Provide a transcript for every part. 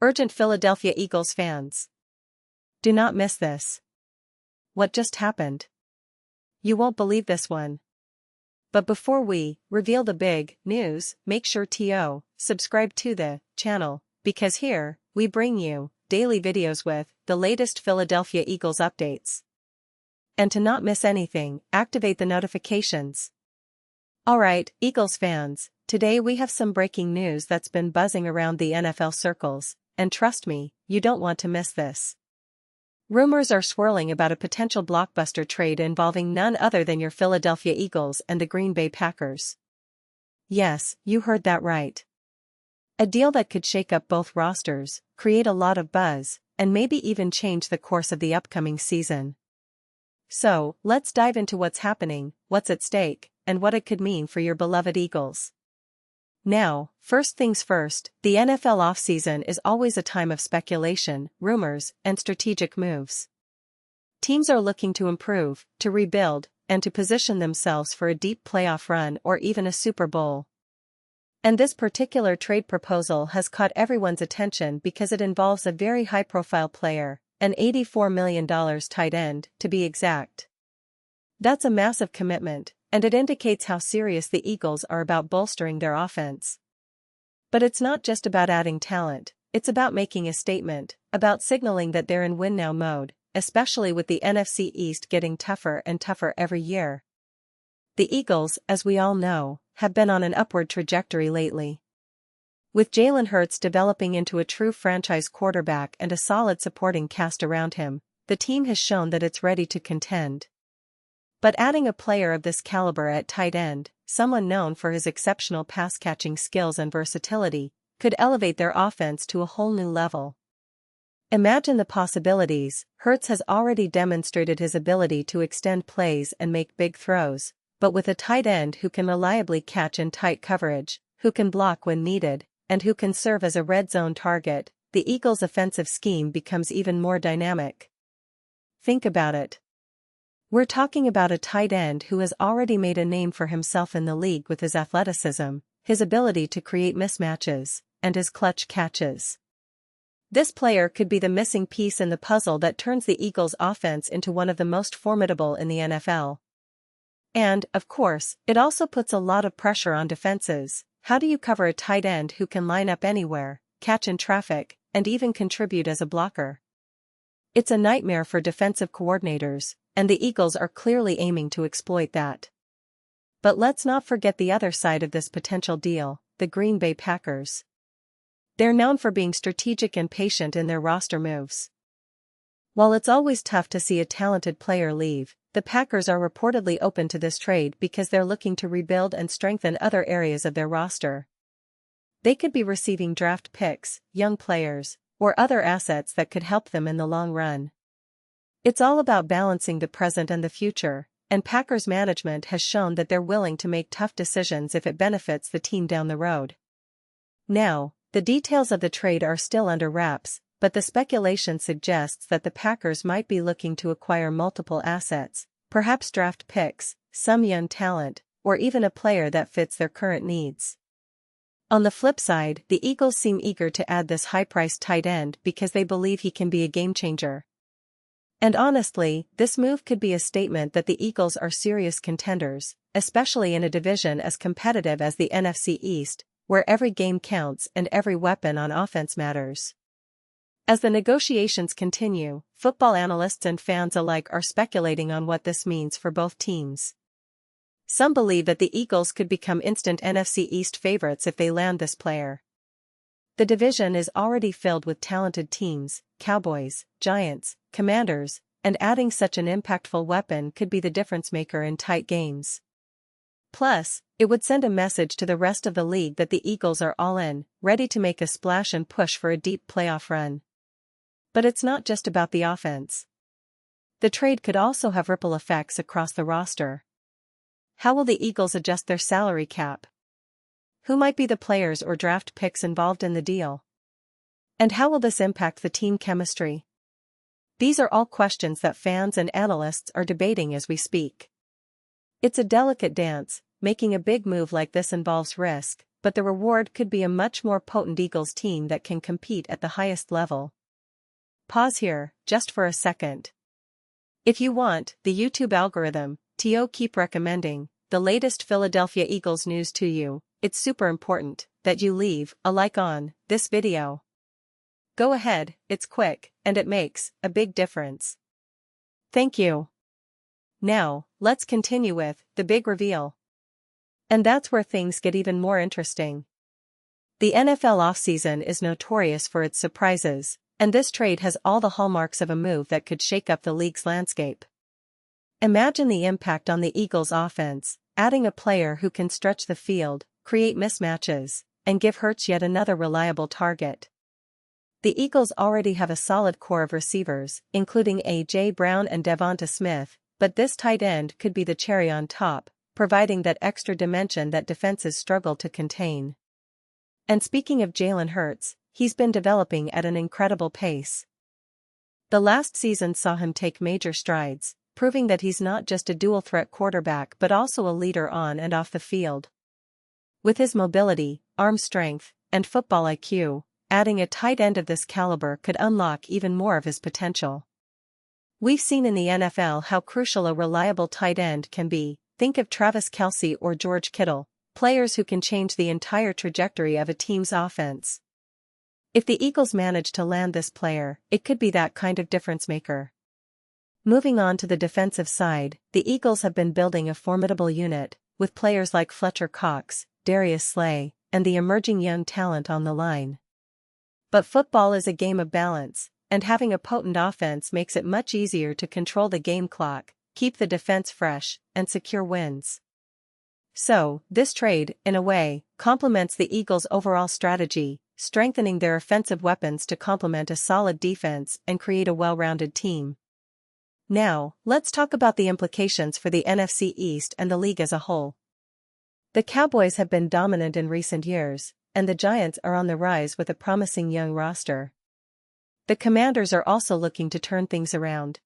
Urgent Philadelphia Eagles fans. Do not miss this. What just happened? You won't believe this one. But before we reveal the big news, make sure to subscribe to the channel, because here, we bring you daily videos with the latest Philadelphia Eagles updates. And to not miss anything, activate the notifications. Alright, Eagles fans, today we have some breaking news that's been buzzing around the NFL circles, and trust me, you don't want to miss this. Rumors are swirling about a potential blockbuster trade involving none other than your Philadelphia Eagles and the Green Bay Packers. Yes, you heard that right. A deal that could shake up both rosters, create a lot of buzz, and maybe even change the course of the upcoming season. So, let's dive into what's happening, what's at stake, and what it could mean for your beloved Eagles. Now, first things first, the NFL offseason is always a time of speculation, rumors, and strategic moves. Teams are looking to improve, to rebuild, and to position themselves for a deep playoff run or even a Super Bowl. And this particular trade proposal has caught everyone's attention because it involves a very high-profile player, an $84 million tight end, to be exact. That's a massive commitment, and it indicates how serious the Eagles are about bolstering their offense. But it's not just about adding talent, it's about making a statement, about signaling that they're in win-now mode, especially with the NFC East getting tougher and tougher every year. The Eagles, as we all know, have been on an upward trajectory lately. With Jalen Hurts developing into a true franchise quarterback and a solid supporting cast around him, the team has shown that it's ready to contend. But adding a player of this caliber at tight end, someone known for his exceptional pass-catching skills and versatility, could elevate their offense to a whole new level. Imagine the possibilities. Hurts has already demonstrated his ability to extend plays and make big throws, but with a tight end who can reliably catch in tight coverage, who can block when needed, and who can serve as a red zone target, the Eagles' offensive scheme becomes even more dynamic. Think about it. We're talking about a tight end who has already made a name for himself in the league with his athleticism, his ability to create mismatches, and his clutch catches. This player could be the missing piece in the puzzle that turns the Eagles' offense into one of the most formidable in the NFL. And, of course, it also puts a lot of pressure on defenses. How do you cover a tight end who can line up anywhere, catch in traffic, and even contribute as a blocker? It's a nightmare for defensive coordinators, and the Eagles are clearly aiming to exploit that. But let's not forget the other side of this potential deal, the Green Bay Packers. They're known for being strategic and patient in their roster moves. While it's always tough to see a talented player leave, the Packers are reportedly open to this trade because they're looking to rebuild and strengthen other areas of their roster. They could be receiving draft picks, young players, or other assets that could help them in the long run. It's all about balancing the present and the future, and Packers management has shown that they're willing to make tough decisions if it benefits the team down the road. Now, the details of the trade are still under wraps, but the speculation suggests that the Packers might be looking to acquire multiple assets, perhaps draft picks, some young talent, or even a player that fits their current needs. On the flip side, the Eagles seem eager to add this high-priced tight end because they believe he can be a game-changer. And honestly, this move could be a statement that the Eagles are serious contenders, especially in a division as competitive as the NFC East, where every game counts and every weapon on offense matters. As the negotiations continue, football analysts and fans alike are speculating on what this means for both teams. Some believe that the Eagles could become instant NFC East favorites if they land this player. The division is already filled with talented teams, Cowboys, Giants, Commanders, and adding such an impactful weapon could be the difference maker in tight games. Plus, it would send a message to the rest of the league that the Eagles are all in, ready to make a splash and push for a deep playoff run. But it's not just about the offense. The trade could also have ripple effects across the roster. How will the Eagles adjust their salary cap? Who might be the players or draft picks involved in the deal? And how will this impact the team chemistry? These are all questions that fans and analysts are debating as we speak. It's a delicate dance. Making a big move like this involves risk, but the reward could be a much more potent Eagles team that can compete at the highest level. Pause here, just for a second. If you want the YouTube algorithm to keep recommending the latest Philadelphia Eagles news to you, it's super important that you leave a like on this video. Go ahead, it's quick, and it makes a big difference. Thank you. Now, let's continue with the big reveal. And that's where things get even more interesting. The NFL offseason is notorious for its surprises, and this trade has all the hallmarks of a move that could shake up the league's landscape. Imagine the impact on the Eagles' offense, adding a player who can stretch the field, create mismatches, and give Hurts yet another reliable target. The Eagles already have a solid core of receivers, including A.J. Brown and Devonta Smith, but this tight end could be the cherry on top, providing that extra dimension that defenses struggle to contain. And speaking of Jalen Hurts, he's been developing at an incredible pace. The last season saw him take major strides, proving that he's not just a dual-threat quarterback but also a leader on and off the field. With his mobility, arm strength, and football IQ, adding a tight end of this caliber could unlock even more of his potential. We've seen in the NFL how crucial a reliable tight end can be. Think of Travis Kelce or George Kittle, players who can change the entire trajectory of a team's offense. If the Eagles manage to land this player, it could be that kind of difference maker. Moving on to the defensive side, the Eagles have been building a formidable unit, with players like Fletcher Cox, Darius Slay, and the emerging young talent on the line. But football is a game of balance, and having a potent offense makes it much easier to control the game clock, keep the defense fresh, and secure wins. So, this trade, in a way, complements the Eagles' overall strategy, strengthening their offensive weapons to complement a solid defense and create a well-rounded team. Now, let's talk about the implications for the NFC East and the league as a whole. The Cowboys have been dominant in recent years, and the Giants are on the rise with a promising young roster. The Commanders are also looking to turn things around.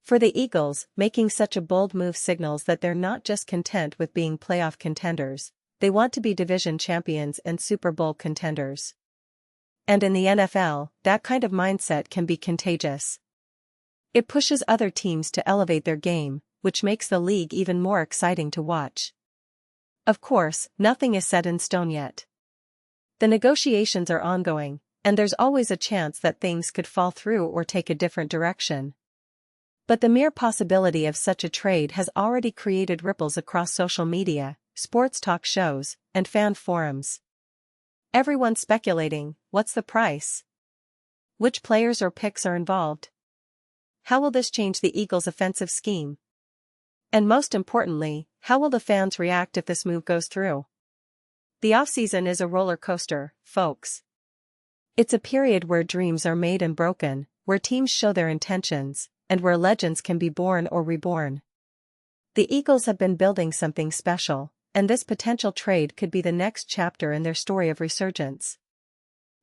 For the Eagles, making such a bold move signals that they're not just content with being playoff contenders, they want to be division champions and Super Bowl contenders. And in the NFL, that kind of mindset can be contagious. It pushes other teams to elevate their game, which makes the league even more exciting to watch. Of course, nothing is set in stone yet. The negotiations are ongoing, and there's always a chance that things could fall through or take a different direction. But the mere possibility of such a trade has already created ripples across social media, sports talk shows, and fan forums. Everyone's speculating, what's the price? Which players or picks are involved? How will this change the Eagles' offensive scheme? And most importantly, how will the fans react if this move goes through? The offseason is a roller coaster, folks. It's a period where dreams are made and broken, where teams show their intentions, and where legends can be born or reborn. The Eagles have been building something special, and this potential trade could be the next chapter in their story of resurgence.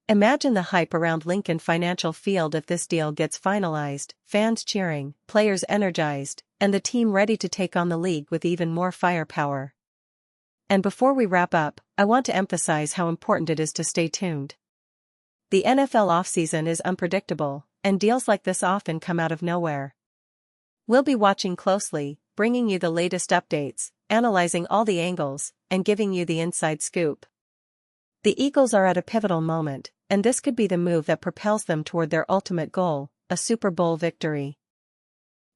Imagine the hype around Lincoln Financial Field if this deal gets finalized, fans cheering, players energized, and the team ready to take on the league with even more firepower. And before we wrap up, I want to emphasize how important it is to stay tuned. The NFL offseason is unpredictable, and deals like this often come out of nowhere. We'll be watching closely, bringing you the latest updates, analyzing all the angles, and giving you the inside scoop. The Eagles are at a pivotal moment, and this could be the move that propels them toward their ultimate goal, a Super Bowl victory.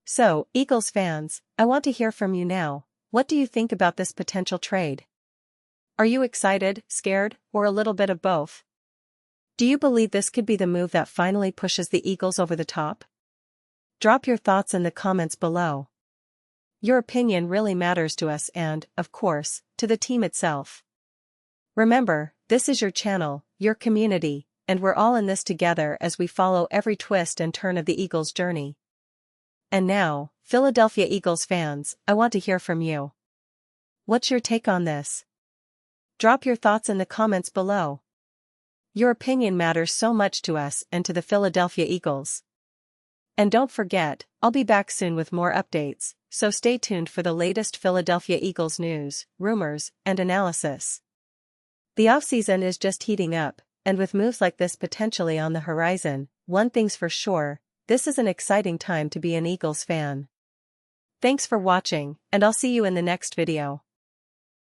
So, Eagles fans, I want to hear from you now. What do you think about this potential trade? Are you excited, scared, or a little bit of both? Do you believe this could be the move that finally pushes the Eagles over the top? Drop your thoughts in the comments below. Your opinion really matters to us and, of course, to the team itself. Remember, this is your channel, your community, and we're all in this together as we follow every twist and turn of the Eagles' journey. And now, Philadelphia Eagles fans, I want to hear from you. What's your take on this? Drop your thoughts in the comments below. Your opinion matters so much to us and to the Philadelphia Eagles. And don't forget, I'll be back soon with more updates, so stay tuned for the latest Philadelphia Eagles news, rumors, and analysis. The offseason is just heating up, and with moves like this potentially on the horizon, one thing's for sure, this is an exciting time to be an Eagles fan. Thanks for watching, and I'll see you in the next video.